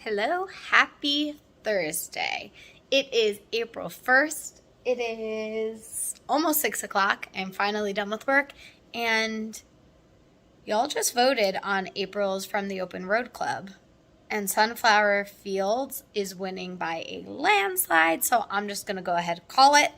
Hello, happy Thursday. It is April 1st. It is almost 6 o'clock. I'm finally done with work, and y'all just voted on April's From the Open Road Club, and Sunflower Fields is winning by a landslide, so I'm just going to go ahead and call it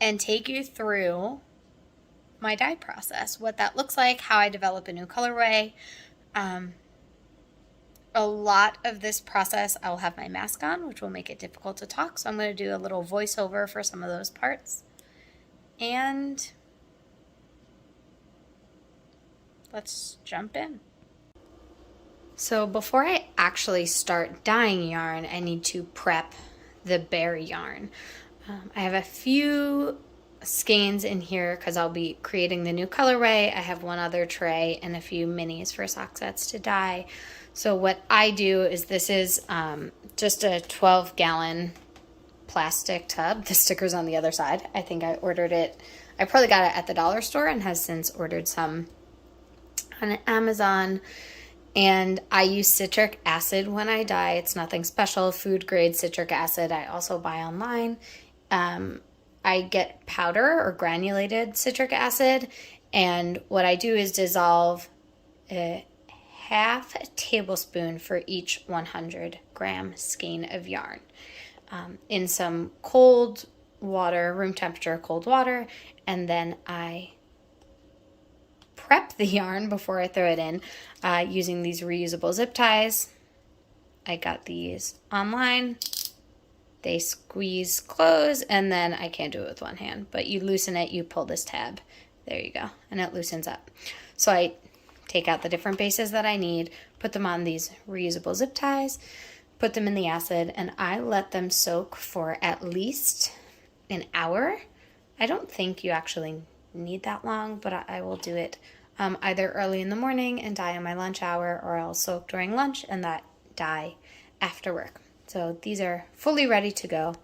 and take you through my dye process, what that looks like, how I develop a new colorway. A lot of this process, I will have my mask on, which will make it difficult to talk. So I'm going to do a little voiceover for some of those parts. And let's jump in. So before I actually start dyeing yarn, I need to prep the bare yarn. I have a few skeins in here because I'll be creating the new colorway. I have one other tray and a few minis for sock sets to dye. So what I do is this is just a 12-gallon plastic tub. The sticker's on the other side. I think I ordered it. I probably got it at the dollar store and have since ordered some on Amazon. And I use citric acid when I dye. It's nothing special, food grade citric acid. I also buy online. I get powder or granulated citric acid. And what I do is dissolve half a tablespoon for each 100-gram skein of yarn in some cold water, room temperature cold water, and then I prep the yarn before I throw it in using these reusable zip ties. I got these online. They squeeze close, and then I can't do it with one hand, but you loosen it, you pull this tab. There you go, and it loosens up. So I take out the different bases that I need, put them on these reusable zip ties, put them in the acid, and I let them soak for at least an hour. I don't think you actually need that long, but I will do it either early in the morning and dye on my lunch hour, or I'll soak during lunch and that dye after work. So these are fully ready to go.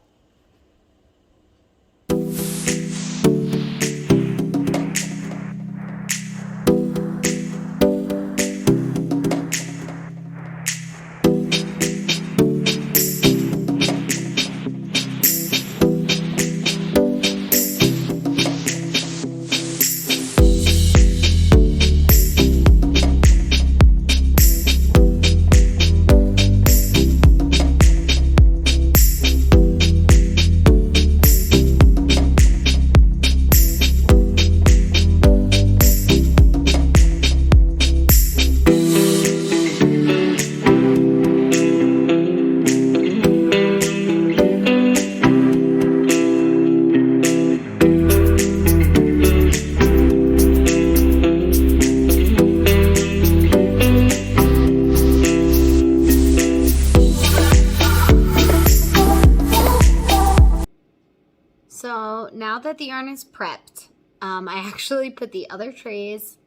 So now that the yarn is prepped, I actually put the other trays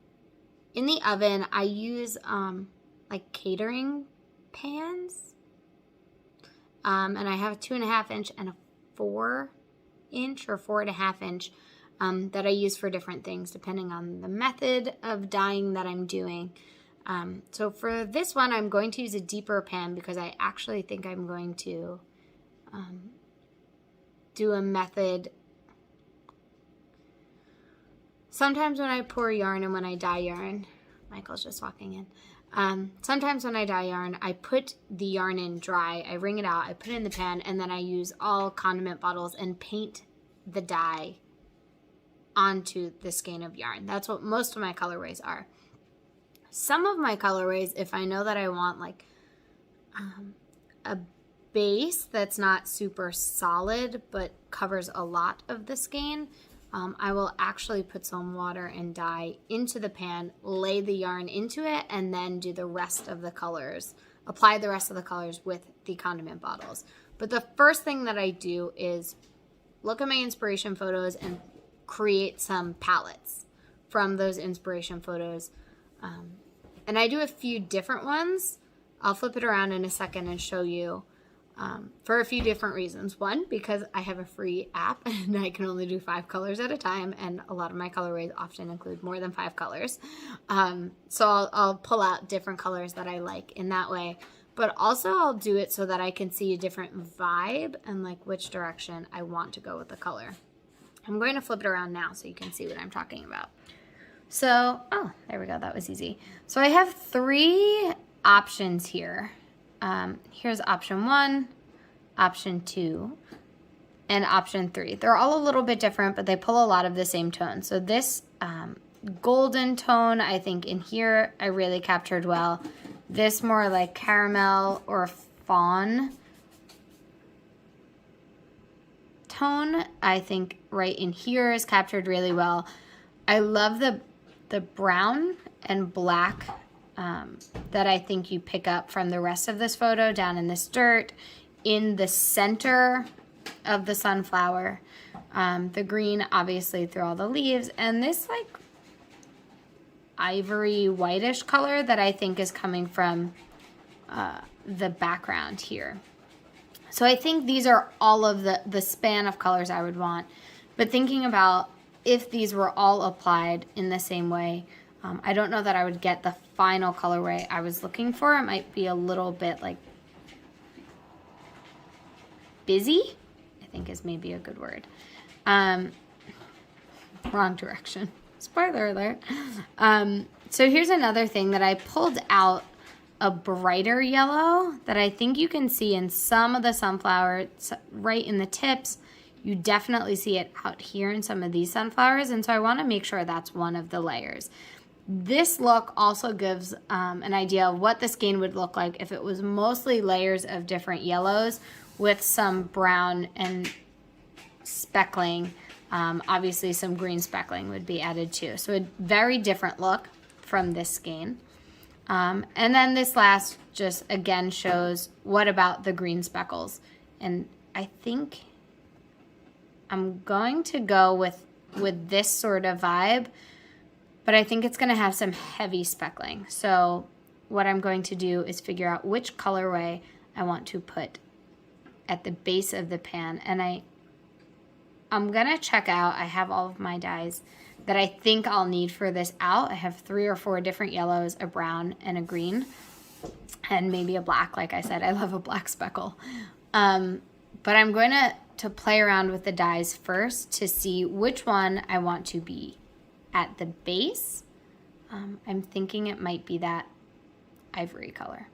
in the oven. I use like catering pans, and I have a 2.5 inch and a 4 inch or 4.5 inch that I use for different things depending on the method of dyeing that I'm doing. So for this one, I'm going to use a deeper pan because I actually think I'm going to do a method. Sometimes when I pour yarn and when I dye yarn, Michael's just walking in. Sometimes when I dye yarn, I put the yarn in dry, I wring it out, I put it in the pan, and then I use all condiment bottles and paint the dye onto the skein of yarn. That's what most of my colorways are. Some of my colorways, if I know that I want like a base that's not super solid but covers a lot of the skein, I will actually put some water and dye into the pan, lay the yarn into it, and then do the rest of the colors, apply the rest of the colors with the condiment bottles. But the first thing that I do is look at my inspiration photos and create some palettes from those inspiration photos. And I do a few different ones. I'll flip it around in a second and show you for a few different reasons. One, because I have a free app and I can only do 5 colors at a time, and a lot of my colorways often include more than 5 colors. So I'll pull out different colors that I like in that way. But also I'll do it so that I can see a different vibe and like which direction I want to go with the color. I'm going to flip it around now so you can see what I'm talking about. So, oh, there we go. That was easy. So I have 3 options here. Here's option 1, option 2, and option 3. They're all a little bit different, but they pull a lot of the same tone. So this golden tone, I think in here, I really captured well. This more like caramel or fawn tone, I think right in here is captured really well. I love the brown and black that I think you pick up from the rest of this photo down in this dirt, in the center of the sunflower, the green obviously through all the leaves, and this like ivory whitish color that I think is coming from the background here. So I think these are all of the span of colors I would want, but thinking about if these were all applied in the same way, I don't know that I would get the final colorway I was looking for. It might be a little bit like busy, I think is maybe a good word. Wrong direction. Spoiler alert. So here's another thing that I pulled out, a brighter yellow that I think you can see in some of the sunflower, right in the tips. You definitely see it out here in some of these sunflowers, and so I want to make sure that's one of the layers. This look also gives an idea of what the skein would look like if it was mostly layers of different yellows with some brown and speckling. Obviously some green speckling would be added too. So a very different look from this skein. And then this last just again shows what about the green speckles. And I think I'm going to go with this sort of vibe, but I think it's going to have some heavy speckling. So what I'm going to do is figure out which colorway I want to put at the base of the pan. And I'm going to check out, I have all of my dyes that I think I'll need for this out. I have 3 or 4 different yellows, a brown and a green, and maybe a black. Like I said, I love a black speckle. But I'm going to play around with the dyes first to see which one I want to be at the base. I'm thinking it might be that ivory color.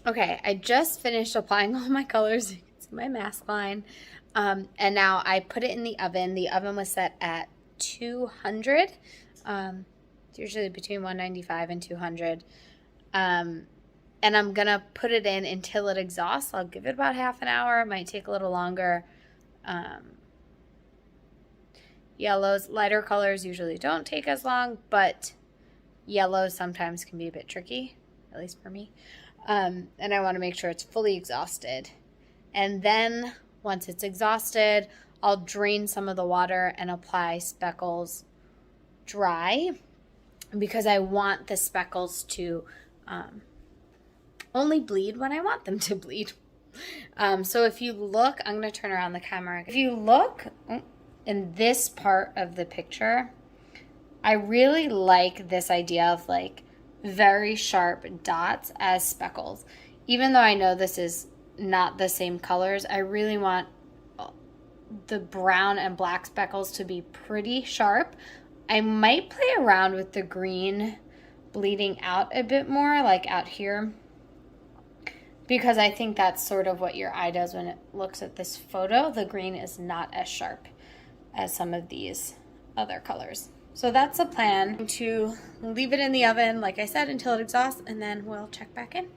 Okay, I just finished applying all my colors. You can see my mask line. And now I put it in the oven. The oven was set at 200. It's usually between 195 and 200. And I'm going to put it in until it exhausts. I'll give it about half an hour. It might take a little longer. Yellows, lighter colors usually don't take as long, but yellows sometimes can be a bit tricky, at least for me. And I want to make sure it's fully exhausted. And then once it's exhausted, I'll drain some of the water and apply speckles dry, because I want the speckles to only bleed when I want them to bleed. So if you look, I'm going to turn around the camera. If you look in this part of the picture, I really like this idea of like very sharp dots as speckles. Even though I know this is not the same colors, I really want the brown and black speckles to be pretty sharp. I might play around with the green bleeding out a bit more, like out here, because I think that's sort of what your eye does when it looks at this photo. The green is not as sharp as some of these other colors. So that's the plan, to leave it in the oven, like I said, until it exhausts, and then we'll check back in.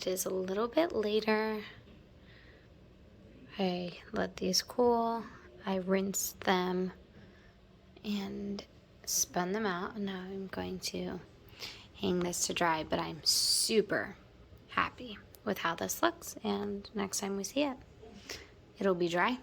Is a little bit later. I let these cool. I rinsed them and spun them out. And now I'm going to hang this to dry, but I'm super happy with how this looks. And next time we see it, it'll be dry.